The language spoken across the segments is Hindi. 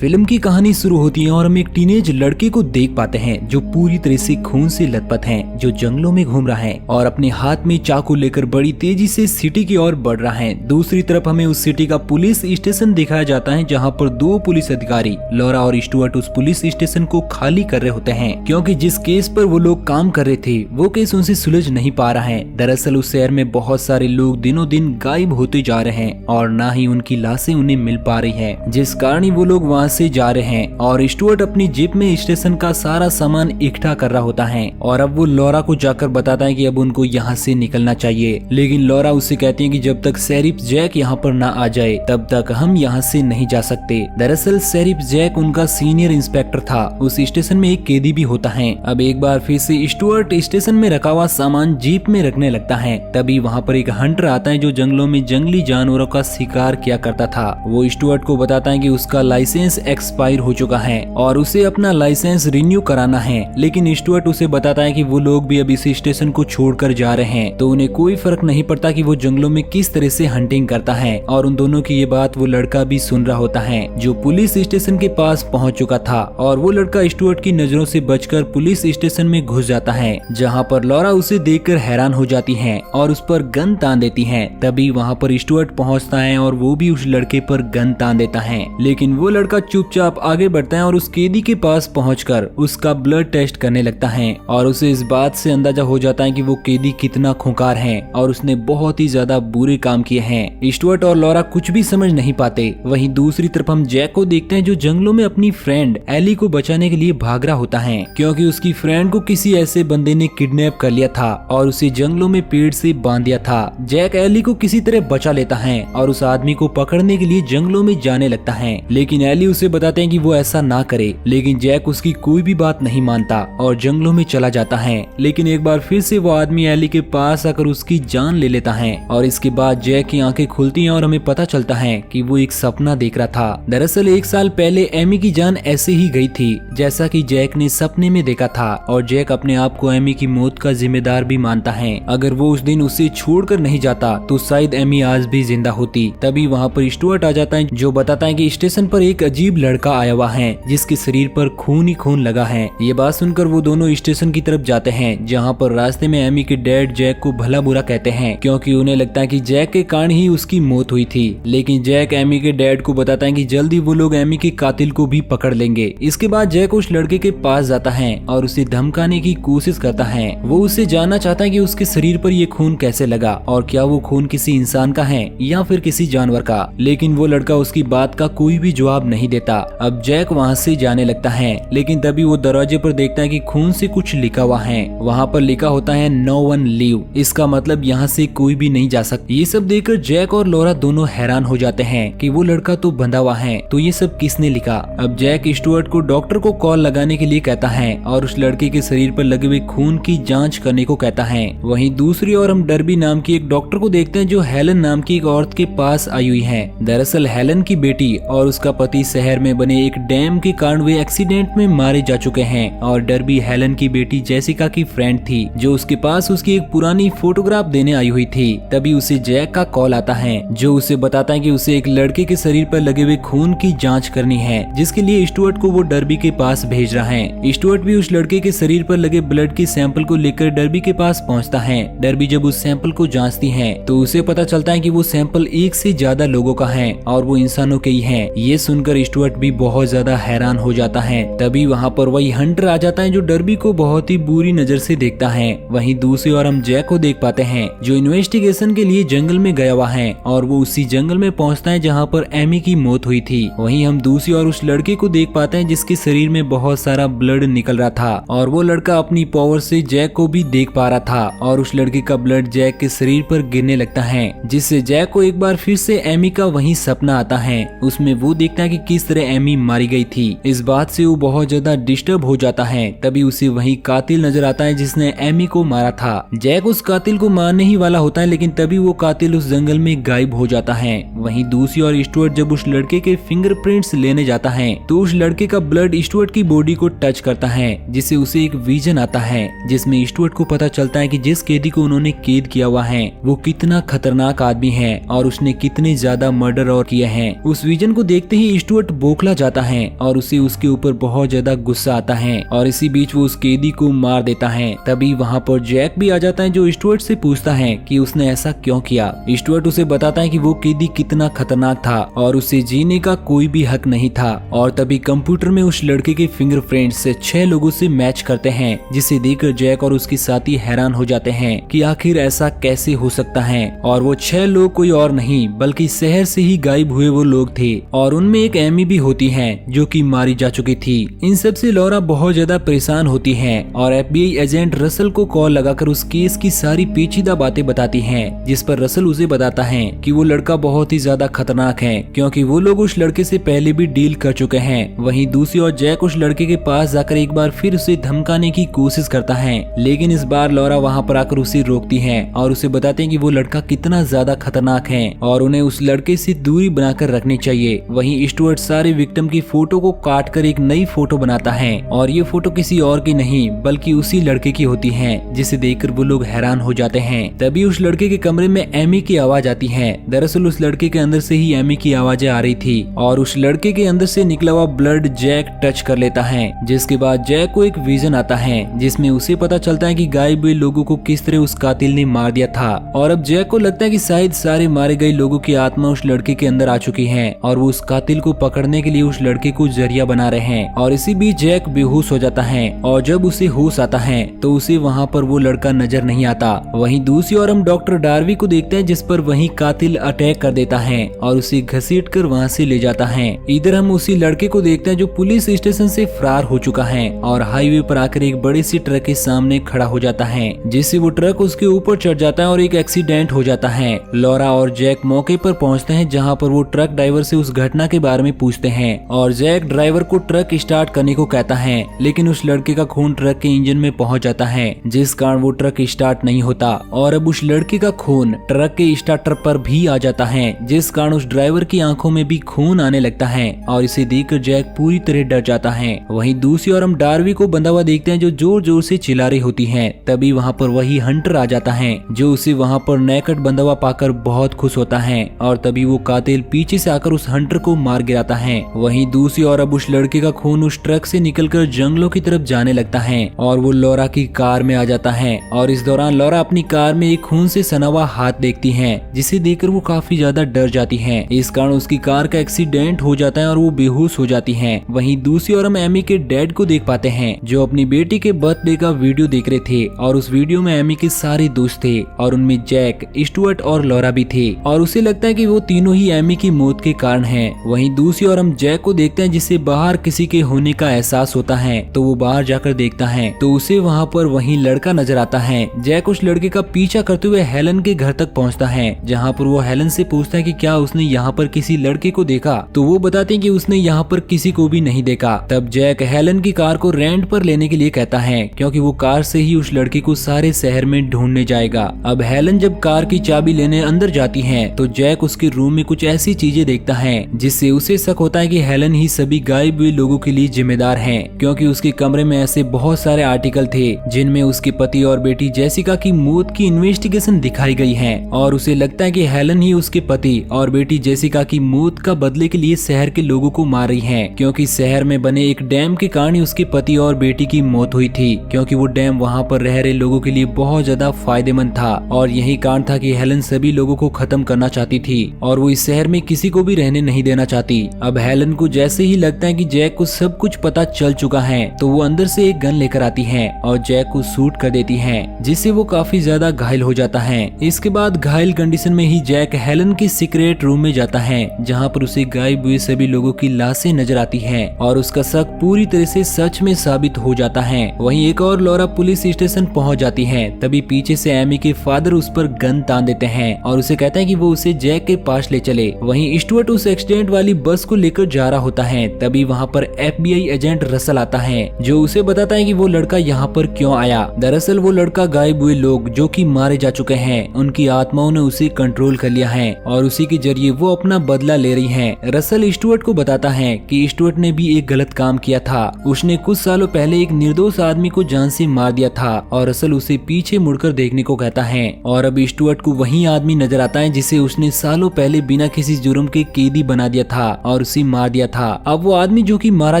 फिल्म की कहानी शुरू होती है और हम एक टीनेज लड़के को देख पाते हैं जो पूरी तरह से खून से लथपथ है, जो जंगलों में घूम रहा है और अपने हाथ में चाकू लेकर बड़ी तेजी से सिटी की ओर बढ़ रहा है। दूसरी तरफ हमें उस सिटी का पुलिस स्टेशन दिखाया जाता है जहाँ पर दो पुलिस अधिकारी लॉरा और स्टुअर्ट उस पुलिस स्टेशन को खाली कर रहे होते हैं क्योंकि जिस केस पर वो लोग काम कर रहे थे वो केस उनसे सुलझ नहीं पा रहा है। दरअसल उस शहर में बहुत सारे लोग दिनों दिन गायब होते जा रहे हैं और न ही उनकी लाशें उन्हें मिल पा रही है, जिस कारण वो लोग वहाँ से जा रहे हैं। और स्टुअर्ट अपनी जीप में स्टेशन का सारा सामान इकट्ठा कर रहा होता है और अब वो लॉरा को जाकर बताता है कि अब उनको यहाँ से निकलना चाहिए, लेकिन लॉरा उससे कहती है कि जब तक शेरिफ जैक यहाँ पर ना आ जाए तब तक हम यहाँ से नहीं जा सकते। दरअसल शेरिफ जैक उनका सीनियर इंस्पेक्टर था। उस स्टेशन में एक कैदी भी होता है। अब एक बार फिर से स्टुअर्ट स्टेशन में रखा हुआ सामान जीप में रखने लगता है। तभी वहाँ पर एक हंटर आता है जो जंगलों में जंगली जानवरों का शिकार किया करता था। वो स्टुअर्ट को बताता है कि उसका लाइसेंस एक्सपायर हो चुका है और उसे अपना लाइसेंस रिन्यू कराना है, लेकिन स्टुअर्ट उसे बताता है कि वो लोग भी अब इस स्टेशन को छोड़कर जा रहे हैं तो उन्हें कोई फर्क नहीं पड़ता कि वो जंगलों में किस तरह से हंटिंग करता है। और उन दोनों की ये बात वो लड़का भी सुन रहा होता है जो पुलिस स्टेशन के पास पहुंच चुका था। और वो लड़का स्टुअर्ट की नजरों से बचकर पुलिस स्टेशन में घुस जाता है जहाँ पर लॉरा उसे देखकर हैरान हो जाती है और उस पर गन तान देती है। तभी वहाँ पर स्टुअर्ट पहुँचता है और वो भी उस लड़के पर गन तान देता है, लेकिन वो लड़का चुपचाप आगे बढ़ता है और उस कैदी के पास पहुंचकर उसका ब्लड टेस्ट करने लगता है और उसे इस बात से अंदाजा हो जाता है कि वो कैदी कितना खूंखार है और उसने बहुत ही ज्यादा बुरे काम किए हैं। स्टुअर्ट और लॉरा कुछ भी समझ नहीं पाते। वहीं दूसरी तरफ हम जैक को देखते हैं जो जंगलों में अपनी फ्रेंड एली को बचाने के लिए भाग रहा होता है क्योंकि उसकी फ्रेंड को किसी ऐसे बंदे ने किडनैप कर लिया था और उसे जंगलों में पेड़ से बांध दिया था। जैक एली को किसी तरह बचा लेता है और उस आदमी को पकड़ने के लिए जंगलों में जाने लगता है, लेकिन एली उसे बताते हैं कि वो ऐसा ना करे, लेकिन जैक उसकी कोई भी बात नहीं मानता और जंगलों में चला जाता है। लेकिन एक बार फिर से वो आदमी एली के पास आकर उसकी जान ले लेता है और इसके बाद जैक की आंखें खुलती हैं और हमें पता चलता है कि वो एक सपना देख रहा था। दरअसल एक साल पहले एमी की जान ऐसे ही गई थी जैसा कि जैक ने सपने में देखा था और जैक अपने आप को एमी की मौत का जिम्मेदार भी मानता है। अगर वो उस दिन उसे छोड़कर नहीं जाता तो शायद एमी आज भी जिंदा होती। तभी वहाँ पर स्टुअर्ट आ जाता है जो बताता है कि स्टेशन पर एक अजीब लड़का आया हुआ है जिसके शरीर पर खून ही खून लगा है। ये बात सुनकर वो दोनों स्टेशन की तरफ जाते हैं जहाँ पर रास्ते में एमी के डैड जैक को भला बुरा कहते हैं क्योंकि उन्हें लगता है कि जैक के कारण ही उसकी मौत हुई थी। लेकिन जैक एमी के डैड को बताता है कि जल्दी वो लोग एमी के कातिल को भी पकड़ लेंगे। इसके बाद जैक उस लड़के के पास जाता है और उसे धमकाने की कोशिश करता है। वो उससे जानना चाहता है कि उसके शरीर पर ये खून कैसे लगा और क्या वो खून किसी इंसान का है या फिर किसी जानवर का, लेकिन वो लड़का उसकी बात का कोई भी जवाब नहीं देता। अब जैक वहाँ से जाने लगता है, लेकिन तभी वो दरवाजे पर देखता है कि खून से कुछ लिखा हुआ है। वहाँ पर लिखा होता है नो वन लीव, इसका मतलब यहाँ से कोई भी नहीं जा सकता। ये सब देखकर जैक और लॉरा दोनों हैरान हो जाते हैं कि वो लड़का तो बंधा हुआ है, तो ये सब किसने लिखा। अब जैक स्टुअर्ट को डॉक्टर को कॉल लगाने के लिए कहता है और उस लड़के के शरीर पर लगे हुए खून की जांच करने को कहता है। वहीं दूसरी ओर हम डर्बी नाम की एक डॉक्टर को देखते हैं जो हेलन नाम की एक औरत के पास आई हुई है। दरअसल हेलन की बेटी और उसका पति शहर में बने एक डैम के कारण वे एक्सीडेंट में मारे जा चुके हैं और डर्बी हेलन की बेटी जेसिका की फ्रेंड थी जो उसके पास उसकी एक पुरानी फोटोग्राफ देने आई हुई थी। तभी उसे जैक का कॉल आता है जो उसे बताता है कि उसे एक लड़के के शरीर पर लगे हुए खून की जांच करनी है जिसके लिए स्टुअर्ट को वो डर्बी के पास भेज रहा है। स्टुअर्ट भी उस लड़के के शरीर पर लगे ब्लड की सैंपल को लेकर डर्बी के पास पहुंचता है। डर्बी जब उस सैंपल को जांचती है तो उसे पता चलता है कि वो सैंपल एक से ज्यादा लोगों का है और वो इंसानों के ही है। ये सुनकर स्टुअर्ट भी बहुत ज्यादा हैरान हो जाता है। तभी वहाँ पर वही हंटर आ जाता है जो डर्बी को बहुत ही बुरी नजर से देखता है। वहीं दूसरी ओर हम जैक को देख पाते हैं जो इन्वेस्टिगेशन के लिए जंगल में गया हुआ है और वो उसी जंगल में पहुँचता है जहाँ पर एमी की मौत हुई थी। वहीं हम दूसरी ओर उस लड़के को देख पाते हैं जिसके शरीर में बहुत सारा ब्लड निकल रहा था और वो लड़का अपनी पावर से जैक को भी देख पा रहा था और उस लड़के का ब्लड जैक के शरीर पर गिरने लगता है जिससे जैक को एक बार फिर से एमी का वही सपना आता है। उसमें वो देखता है कि किस तरह एमी मारी गई थी। इस बात से वो बहुत ज्यादा डिस्टर्ब हो जाता है। तभी उसे वही कातिल नजर आता है जिसने एमी को मारा था। जैक उस कातिल को मारने ही वाला होता है, लेकिन तभी वो कातिल उस जंगल में गायब हो जाता है। वहीं दूसरी ओर स्टुअर्ट जब उस लड़के के फिंगरप्रिंट्स लेने जाता है तो उस लड़के का ब्लड स्टुअर्ट की बॉडी को टच करता है जिससे उसे एक विजन आता है जिसमें स्टुअर्ट को पता चलता है कि जिस कैदी को उन्होंने कैद किया हुआ है वो कितना खतरनाक आदमी है और उसने कितने ज्यादा मर्डर और किए हैं। उस विजन को देखते ही स्टुअर्ट स्टुअर्ट बौखला जाता है और उसे उसके ऊपर बहुत ज्यादा गुस्सा आता है और इसी बीच वो उस कैदी को मार देता है। तभी वहाँ पर जैक भी आ जाता है जो स्टुअर्ट से पूछता है कि उसने ऐसा क्यों किया। स्टुअर्ट उसे बताता है कि वो कैदी कितना खतरनाक था और उसे जीने का कोई भी हक नहीं था। और तभी कंप्यूटर में उस लड़के के फिंगरप्रिंट्स 6 लोगों से मैच करते हैं, जिसे देखकर जैक और उसके साथी हैरान हो जाते हैं कि आखिर ऐसा कैसे हो सकता है। और वो 6 लोग कोई और नहीं बल्कि शहर से ही गायब हुए वो लोग थे और उनमें एक एमी भी होती है जो कि मारी जा चुकी थी। इन सब से लॉरा बहुत ज्यादा परेशान होती है और FBI एजेंट रसल को कॉल लगाकर उस केस की सारी पेचीदा बातें बताती हैं, जिस पर रसल उसे बताता है कि वो लड़का बहुत ही ज्यादा खतरनाक है क्योंकि वो लोग उस लड़के से पहले भी डील कर चुके हैं। वहीं दूसरी ओर जैक उस लड़के के पास जाकर एक बार फिर उसे धमकाने की कोशिश करता है, लेकिन इस बार लॉरा वहाँ पर आकर उसे रोकती है और उसे बताते हैं कि वो लड़का कितना ज्यादा खतरनाक है और उन्हें उस लड़के से दूरी बनाकर रखनी चाहिए। वहीं स्टुअर्ट सारे विक्टिम की फोटो को काट कर एक नई फोटो बनाता है और ये फोटो किसी और की नहीं बल्कि उसी लड़के की होती है, जिसे देखकर वो लोग हैरान हो जाते हैं। तभी उस लड़के के कमरे में एमी की आवाज आती है। दरअसल उस लड़के के अंदर से ही एमी की आवाजें आ रही थी और उस लड़के के अंदर से निकला हुआ ब्लड जैक टच कर लेता है, जिसके बाद जैक को एक विजन आता है जिसमें उसे पता चलता है कि गायब हुए लोगों को किस तरह उस कातिल ने मार दिया था। और अब जैक को लगता है कि शायद सारे मारे गए लोगों की आत्मा उस लड़के के अंदर आ चुकी है और वो उस कातिल को पकड़ने के लिए उस लड़के को जरिया बना रहे हैं। और इसी बीच जैक बेहोश हो जाता है और जब उसे होश आता है तो उसे वहाँ पर वो लड़का नजर नहीं आता। वहीं दूसरी ओर हम डॉक्टर डार्वी को देखते हैं जिस पर वही कातिल अटैक कर देता है और उसे घसीट कर वहाँ से ले जाता है। इधर हम उसी लड़के को देखते हैं जो पुलिस स्टेशन से फरार हो चुका है और हाईवे पर आकर एक बड़ी सी ट्रक के सामने खड़ा हो जाता है, जिससे वो ट्रक उसके ऊपर चढ़ जाता है और एक एक्सीडेंट हो जाता है। लॉरा और जैक मौके पर पहुंचते हैं जहां पर वो ट्रक ड्राइवर से उस घटना के बारे में पूछते हैं और जैक ड्राइवर को ट्रक स्टार्ट करने को कहता है, लेकिन उस लड़के का खून ट्रक के इंजन में पहुंच जाता है जिस कारण वो ट्रक स्टार्ट नहीं होता। और अब उस लड़के का खून ट्रक के स्टार्टर पर भी आ जाता है जिस कारण उस ड्राइवर की आंखों में भी खून आने लगता है और इसे देखकर जैक पूरी तरह डर जाता है। वहीं दूसरी ओर हम डार्वी को बंधा हुआ देखते हैं जो जोर जोर से चिल्ला रही होती है। तभी वहाँ पर वही हंटर आ जाता है जो उसे वहाँ पर नेकट बंधा हुआ पाकर बहुत खुश होता है और तभी वो कातिल पीछे से आकर उस हंटर को मार गिराता है। वहीं दूसरी ओर अब उस लड़के का खून उस ट्रक से निकलकर जंगलों की तरफ जाने लगता है और वो लॉरा की कार में आ जाता है और इस दौरान लॉरा अपनी कार में एक खून से सना हुआ हाथ देखती है जिसे देखकर वो काफी ज्यादा डर जाती है। इस कारण उसकी कार का एक्सीडेंट हो जाता है और वो बेहोश हो जाती है। वहीं दूसरी ओर हम एमी के डैड को देख पाते हैं जो अपनी बेटी के बर्थडे का वीडियो देख रहे थे और उस वीडियो में एमी के सारे दोस्त थे और उनमें जैक, स्टुअर्ट और लॉरा भी थे और उसे लगता है कि वो तीनों ही एमी की मौत के कारण हैं। वहीं दूसरी ओर हम जैक को देखते हैं जिसे बाहर किसी के होने का एहसास होता है तो वो बाहर जाकर देखता है तो उसे वहाँ पर वही लड़का नजर आता है। जैक उस लड़के का पीछा करते हुए हेलन के घर तक पहुँचता है जहाँ पर वो हेलन से पूछता है कि क्या उसने यहाँ पर किसी लड़के को देखा, तो वो बताते हैं कि उसने यहाँ पर किसी को भी नहीं देखा। तब जैक हेलन की कार को रेंट पर लेने के लिए कहता है क्योंकि वो कार से ही उस लड़के को सारे शहर में ढूंढने जाएगा। अब हेलन जब कार की चाबी लेने अंदर जाती है तो जैक उसके रूम में कुछ ऐसी चीजें देखता है जिससे उसे शक होता है कि हेलन ही सभी गायब हुए लोगों के लिए जिम्मेदार है, क्योंकि उसके कमरे में ऐसे बहुत सारे आर्टिकल थे जिनमें उसके पति और बेटी जेसिका की मौत की इन्वेस्टिगेशन दिखाई गई है और उसे लगता है कि हेलन ही उसके पति और बेटी जेसिका की मौत का बदले के लिए शहर के लोगों को मार रही है, क्योंकि शहर में बने एक डैम के कारण ही उसके पति और बेटी की मौत हुई थी, क्योंकि वो डैम वहाँ पर रह रहे लोगों के लिए बहुत ज्यादा फायदेमंद था और यही कारण था कि हेलन सभी लोगों को खत्म करना चाहती थी और वो इस शहर में किसी को भी रहने नहीं देना चाहती। अब हेलन को जैसे ही लगता है कि जैक को सब कुछ पता चल चुका है तो वो अंदर से एक गन लेकर आती है और जैक को शूट कर देती है जिससे वो काफी ज्यादा घायल हो जाता है। इसके बाद घायल कंडीशन में ही जैक हेलन के सीक्रेट रूम में जाता है जहाँ पर उसे गायब हुए सभी लोगों की लाशें नजर आती है और उसका शक पूरी तरह से सच में साबित हो जाता है। वहीं एक और लॉरा पुलिस स्टेशन पहुंच जाती है। तभी पीछे से एमी के फादर उस पर गन तान देते हैं और उसे कहते हैं कि वो उसे जैक के पास ले चले। वहीं स्टुअर्ट उस एक्सीडेंट वाली बस को लेकर जा रहा होता है। तभी वहाँ पर FBI एजेंट रसल आता है जो उसे बताता है कि वो लड़का यहाँ पर क्यों आया। दरअसल वो लड़का गायब हुए लोग जो कि मारे जा चुके हैं उनकी आत्माओं ने उसे कंट्रोल कर लिया है और उसी के जरिए वो अपना बदला ले रही हैं। रसल स्टुअर्ट को बताता है कि स्टुअर्ट ने भी एक गलत काम किया था। उसने कुछ सालों पहले एक निर्दोष आदमी को जान से मार दिया था और रसल उसे पीछे मुड़कर देखने को कहता है और अब स्टुअर्ट को वही आदमी नजर आता है जिसे उसने सालों पहले बिना किसी जुर्म के कैदी बना दिया था और और उसे मार दिया था। अब वो आदमी जो कि मारा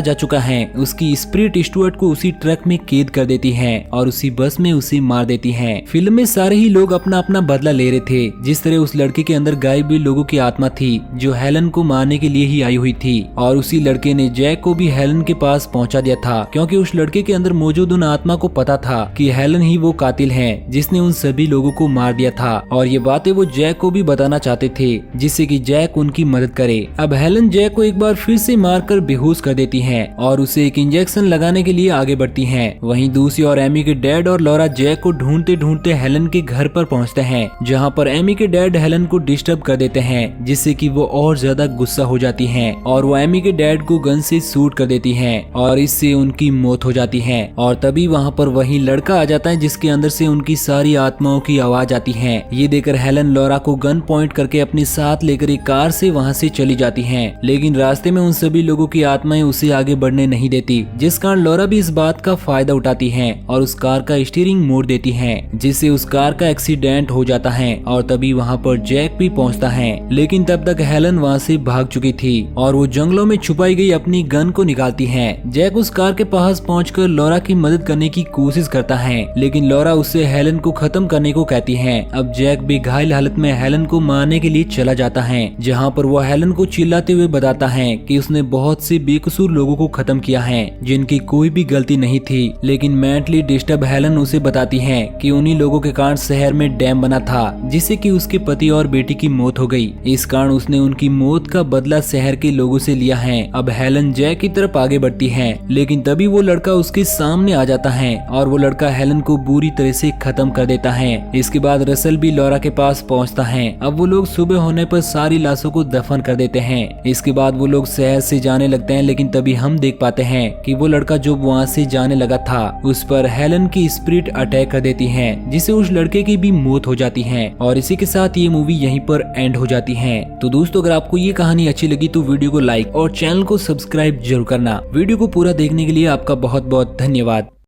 जा चुका है उसकी स्पिरिट स्टुअर्ट को उसी ट्रक में कैद कर देती है और उसी बस में उसे मार देती है। फिल्म में सारे ही लोग अपना अपना बदला ले रहे थे। जिस तरह उस लड़के के अंदर गायब हुए लोगों की आत्मा थी जो हेलन को मारने के लिए ही आई हुई थी, और उसी लड़के ने जैक को भी हेलन के पास पहुंचा दिया था, क्योंकि उस लड़के के अंदर मौजूद उन आत्मा को पता था कि हेलन ही वो कातिल है जिसने उन सभी लोगों को मार दिया था। और ये बातें वो जैक को भी बताना चाहते थे जिससे कि जैक उनकी मदद करे। अब हेलन जैक को एक बार फिर से मारकर बेहोश कर देती है और उसे एक इंजेक्शन लगाने के लिए आगे बढ़ती है। वहीं दूसरी ओर एमी के डैड और लॉरा जैक को ढूंढते ढूंढते हेलन के घर पर पहुंचते हैं, जहां पर एमी के डैड हेलन को डिस्टर्ब कर देते हैं, जिससे कि वो और ज्यादा गुस्सा हो जाती हैं और वो एमी के डैड को गन से शूट कर देती हैं और इससे उनकी मौत हो जाती है। और तभी वहां पर वही लड़का आ जाता है जिसके अंदर से उनकी सारी आत्माओं की आवाज आती है। ये देखकर हेलन लॉरा को गन पॉइंट करके अपने साथ लेकर एक कार से वहां से चली जाती है, लेकिन रास्ते में उन सभी लोगों की आत्माएं उसे आगे बढ़ने नहीं देती, जिस कारण लॉरा भी इस बात का फायदा उठाती है और उस कार का स्टीयरिंग मोड़ देती है, जिससे उस कार का एक्सीडेंट हो जाता है। और तभी वहां पर जैक भी पहुंचता है, लेकिन तब तक हेलन वहां से भाग चुकी थी और वो जंगलों में छुपाई गई अपनी गन को निकालती है। जैक उस कार के पास पहुंचकर लॉरा की मदद करने की कोशिश करता है, लेकिन लॉरा उससे हेलन को खत्म करने को कहती है। अब जैक भी घायल हालत में हेलन को मारने के लिए चला जाता है, जहाँ पर वो हेलन को चिल्लाते हुए बताता है कि उसने बहुत से बेकसूर लोगों को खत्म किया है जिनकी कोई भी गलती नहीं थी। लेकिन मेंटली डिस्टर्ब हेलन उसे बताती है कि उन्हीं लोगों के कारण शहर में डैम बना था, जिससे कि उसके पति और बेटी की मौत हो गई। इस कारण उसने उनकी मौत का बदला शहर के लोगों से लिया है। अब हेलन जैक की तरफ आगे बढ़ती है, लेकिन तभी वो लड़का उसके सामने आ जाता है और वो लड़का हेलन को बुरी तरह से खत्म कर देता है। इसके बाद रसल भी लॉरा के पास पहुंचता है। अब वो लोग सुबह होने पर सारी लाशों को दफन कर देते हैं। इसके बाद वो लोग शहर से जाने लगते हैं, लेकिन तभी हम देख पाते हैं कि वो लड़का जो वहाँ से जाने लगा था उस पर हेलन की स्पिरिट अटैक कर देती है, जिससे उस लड़के की भी मौत हो जाती है। और इसी के साथ ये मूवी यहीं पर एंड हो जाती है। तो दोस्तों, अगर आपको ये कहानी अच्छी लगी तो वीडियो को लाइक और चैनल को सब्सक्राइब जरूर करना। वीडियो को पूरा देखने के लिए आपका बहुत बहुत धन्यवाद।